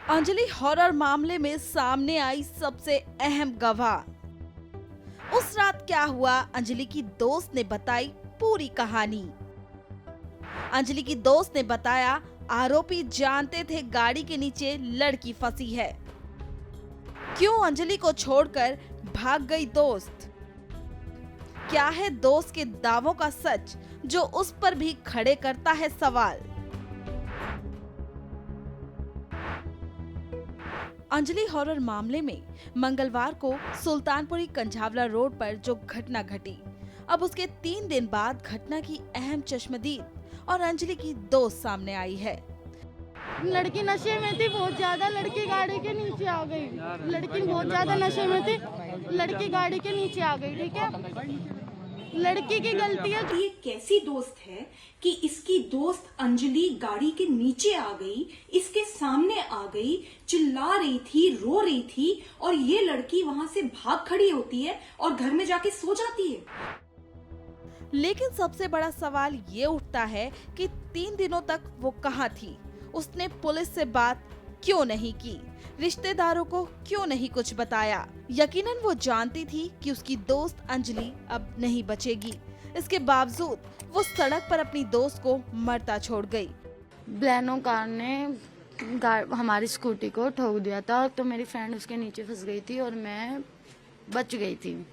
Anjali horror मामले में सामने आई सबसे अहम गवाह। उस रात क्या हुआ, अंजलि की दोस्त ने बताई पूरी कहानी। अंजलि की दोस्त ने बताया आरोपी जानते थे गाड़ी के नीचे लड़की फंसी है। क्यों अंजलि को छोड़कर भाग गई दोस्त? क्या है दोस्त के दावों का सच जो उस पर भी खड़े करता है सवाल। अंजलि हॉरर मामले में मंगलवार को सुल्तानपुरी कंझावला रोड पर जो घटना घटी, अब उसके 3 दिन बाद घटना की अहम चश्मदीद और अंजलि की दोस्त सामने आई है। लड़की नशे में थी बहुत ज्यादा, लड़की गाड़ी के नीचे आ गई। लड़की बहुत ज्यादा नशे में थी, लड़की गाड़ी के नीचे आ गई। ठीक है, लड़की की गलती है। ये कैसी दोस्त है कि इसकी दोस्त अंजलि गाड़ी के नीचे आ गई, इसके सामने आ गई, चिल्ला रही थी, रो रही थी, और ये लड़की वहां से भाग खड़ी होती है और घर में जाके सो जाती है। लेकिन सबसे बड़ा सवाल ये उठता है कि 3 दिनों तक वो कहाँ थी? उसने पुलिस से बात क्यों नहीं की? रिश्तेदारों को क्यों नहीं कुछ बताया? यकीनन वो जानती थी कि उसकी दोस्त अंजलि अब नहीं बचेगी। इसके बावजूद वो सड़क पर अपनी दोस्त को मरता छोड़ गई। ब्लैनो कार ने हमारी स्कूटी को ठोक दिया था, तो मेरी फ्रेंड उसके नीचे फंस गई थी और मैं बच गई थी।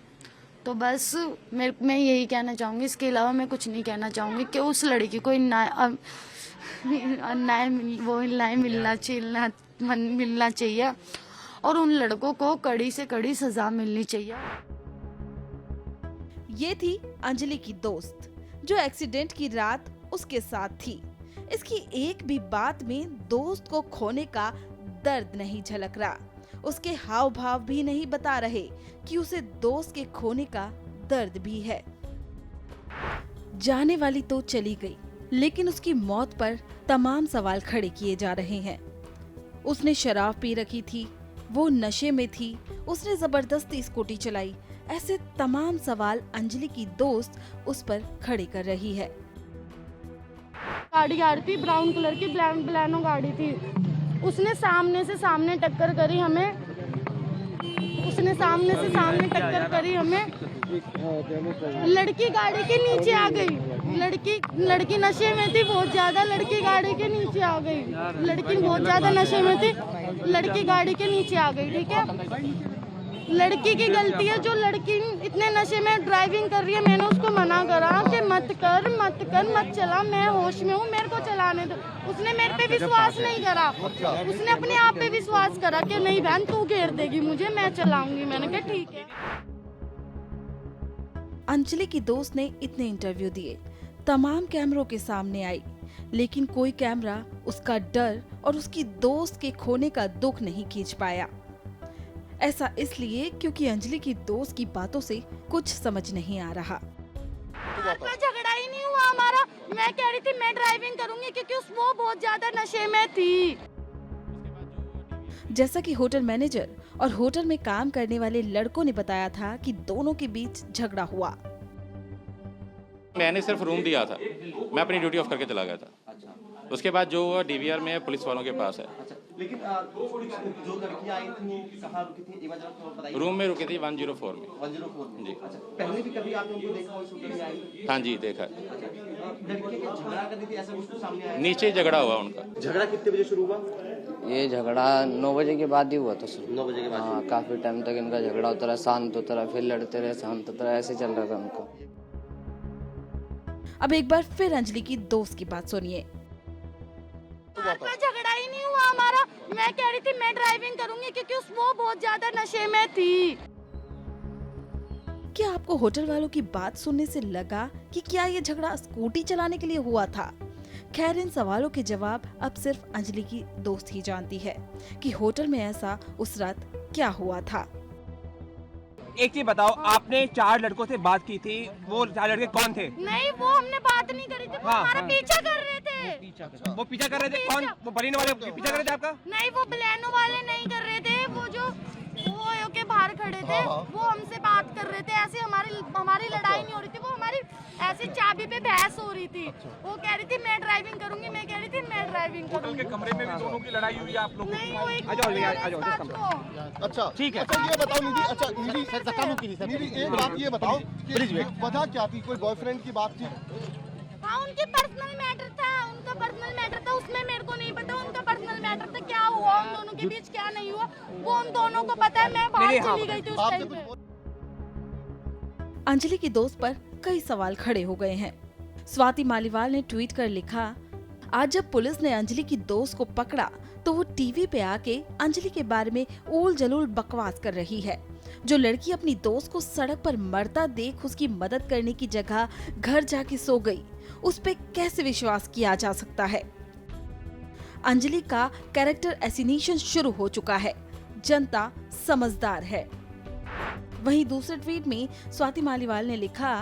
तो बस मैं यही कहना चाहूँगी, इसके अलावा मैं कुछ नहीं कहना चाहूँगी कि उस लड़की को न्याय मिलना चाहिए और उन लड़कों को कड़ी से कड़ी सजा मिलनी चाहिए। ये थी अंजलि की दोस्त जो एक्सीडेंट की रात उसके साथ थी। इसकी एक भी बात में दोस्त को खोने का दर्द नहीं झलक रहा। उसके हाव भाव भी नहीं बता रहे कि उसे दोस्त के खोने का दर्द भी है। जाने वाली तो चली गई, लेकिन उसकी मौत पर तमाम सवाल खड़े किए जा रहे हैं। उसने शराब पी रखी थी, वो नशे में थी, उसने जबरदस्ती स्कूटी चलाई। ऐसे तमाम सवाल अंजलि की दोस्त उस पर खड़े कर रही है। गाड़ी आ रही थी, ब्राउन कलर की ब्लैनो गाड़ी थी। उसने सामने से सामने टक्कर करी हमें। लड़की गाड़ी के नीचे आ गई। लड़की नशे में थी बहुत ज्यादा, लड़की गाड़ी के नीचे आ गई। लड़की बहुत ज्यादा नशे में थी, लड़की गाड़ी के नीचे आ गई। ठीक है, लड़की की गलती है। जो लड़की इतने नशे में ड्राइविंग कर रही है, मैंने उसको मना करा कि मत चला, मैं होश में हूँ, मेरे को चलाने दो। उसने मेरे पे विश्वास नहीं करा, उसने अपने आप पे विश्वास करा कि नहीं बहन तू घेर देगी मुझे, मैं चलाऊंगी। मैंने कहा ठीक है। अंजलि की दोस्त ने इतने इंटरव्यू दिए, तमाम कैमरों के सामने आई, लेकिन कोई कैमरा उसका डर और उसकी दोस्त के खोने का दुख नहीं खींच पाया। ऐसा इसलिए क्योंकि अंजलि की दोस्त की बातों से कुछ समझ नहीं आ रहा। झगड़ा ही नहीं हुआ हमारा। मैं कह रही थी मैं ड्राइविंग करूंगी क्योंकि वो बहुत ज्यादा नशे में थी। जैसा कि होटल मैनेजर और होटल में काम करने वाले लड़कों ने बताया था कि दोनों के बीच झगड़ा हुआ। मैंने सिर्फ रूम दिया था, मैं अपनी ड्यूटी ऑफ करके चला गया था। उसके बाद जो डीवीआर में पुलिस वालों के पास है। लेकिन जो लड़की आई थी कहाँ रुकी थी, एक बार जरा बताइए। रूम में रुकी थी 104 में। 104 में जी। अच्छा, पहले भी कभी आपने उनको देखा हो शूटिंग में आई? हाँ जी, देखा। लड़की के झगड़ा कर रही थी, ऐसा कुछ सामने आया? नीचे झगड़ा हुआ उनका। झगड़ा कितने बजे शुरू हुआ? ये झगड़ा 9 बजे के बाद ही हुआ था सर। 9 बजे के बाद? हाँ, काफी टाइम तक इनका झगड़ा होता रहा, शांत होता रहा, फिर लड़ते रहे, शांत होता रहा, ऐसे चल रहा था उनका। अब एक बार फिर अंजलि की दोस्त की बात सुनिए। झगड़ा ही नहीं हुआ हमारा। मैं कह रही थी मैं ड्राइविंग करूंगी क्योंकि वो बहुत ज्यादा नशे में थी। क्या आपको होटल वालों की बात सुनने से लगा कि क्या ये झगड़ा स्कूटी चलाने के लिए हुआ था? खैर, इन सवालों के जवाब अब सिर्फ अंजलि की दोस्त ही जानती है कि होटल में ऐसा उस रात क्या हुआ था। एक चीज बताओ, आपने 4 लड़कों से बात की थी, वो 4 लड़के कौन थे? नहीं, वो हमने बात नहीं करी थी, वो हमारा पीछा कर रहे थे। वो पीछा कर रहे थे? कौन? वो बरीन वाले पीछा कर रहे थे आपका? नहीं, वो ब्लैनो वाले नहीं कर रहे थे, वो जो के बाहर खड़े थे, वो हमसे बात कर रहे थे, ऐसे हमारी लड़ाई नहीं हो रही थी, वो हमारी ऐसी चाबी पे बहस हो रही थी। वो कह रही थी मैं ड्राइविंग करूंगी, मैं कह रही थी मैं ड्राइविंग करूंगी। के कमरे में भी दोनों की लड़ाई हुई आप लोगों नहीं, वो एक अच्छा ठीक है। अच्छा ये बताओ निधि, अच्छा निधि एक बात ये बताओ कि वजह क्या थी? कोई बॉयफ्रेंड की बात थी? हाँ, उनकी पर्सनल मैटर था, उनका पर्सनल मैटर था, उसमें मेरे को नहीं पता उनका पर्सनल मैटर था, क्या हुआ उन दोनों के बीच क्या नहीं हुआ वो उन दोनों को पता है। मैं बाहर चली गई थी उस टाइम पे। अंजलि की दोस्त पर कई सवाल खड़े हो गए हैं। स्वाति मालीवाल ने ट्वीट कर लिखा, आज जब पुलिस ने अंजलि की दोस्त को पकड़ा तो वो टीवी पे आके अंजलि के बारे में ऊल जलूल बकवास कर रही है। जो लड़की अपनी दोस्त को सड़क पर मरता देख उसकी मदद करने की जगह घर जाके सो गई, उस पे कैसे विश्वास किया जा सकता है? अंजलि का कैरेक्टर एसिनेशन शुरू हो चुका है, जनता समझदार है। वहीं दूसरे ट्वीट में स्वाति मालीवाल ने लिखा,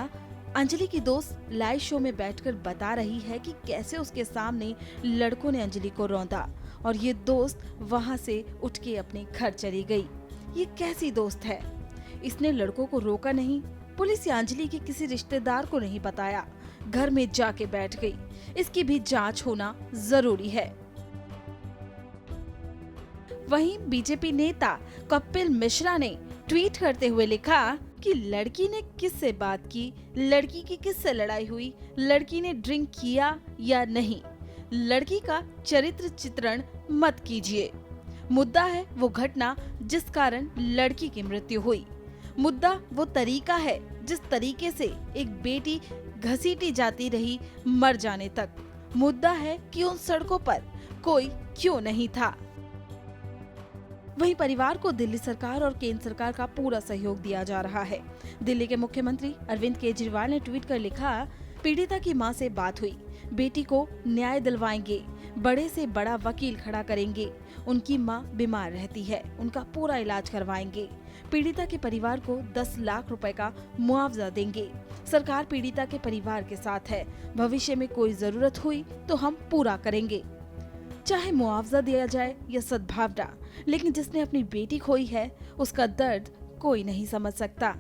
अंजलि की दोस्त लाइव शो में बैठकर बता रही है कि कैसे उसके सामने लड़कों ने अंजलि को रौंदा और ये दोस्त वहां से उठ के अपने घर चली गई। ये कैसी दोस्त है? इसने लड़कों को रोका नहीं, पुलिस या अंजलि के किसी रिश्तेदार को नहीं बताया, घर में जाके बैठ गई। इसकी भी जांच होना जरूरी है। वहीं बीजेपी नेता कपिल मिश्रा ने ट्वीट करते हुए लिखा कि लड़की ने किससे बात की, लड़की की किससे लड़ाई हुई, लड़की ने ड्रिंक किया या नहीं, लड़की का चरित्र चित्रण मत कीजिए। मुद्दा है वो घटना जिस कारण लड़की की मृत्यु हुई। मुद्दा वो तरीका है जिस तरीके से एक बेटी घसीटी जाती रही मर जाने तक। मुद्दा है कि उन सड़कों पर कोई क्यों नहीं था। वहीं परिवार को दिल्ली सरकार और केंद्र सरकार का पूरा सहयोग दिया जा रहा है। दिल्ली के मुख्यमंत्री अरविंद केजरीवाल ने ट्वीट कर लिखा, पीड़िता की मां से बात हुई, बेटी को न्याय दिलवाएंगे, बड़े से बड़ा वकील खड़ा करेंगे, उनकी मां बीमार रहती है, उनका पूरा इलाज करवाएंगे, पीड़िता के परिवार को 10 लाख रुपए का मुआवजा देंगे, सरकार पीड़िता के परिवार के साथ है, भविष्य में कोई जरूरत हुई तो हम पूरा करेंगे। चाहे मुआवजा दिया जाए या सद्भावना, लेकिन जिसने अपनी बेटी खोई है उसका दर्द कोई नहीं समझ सकता।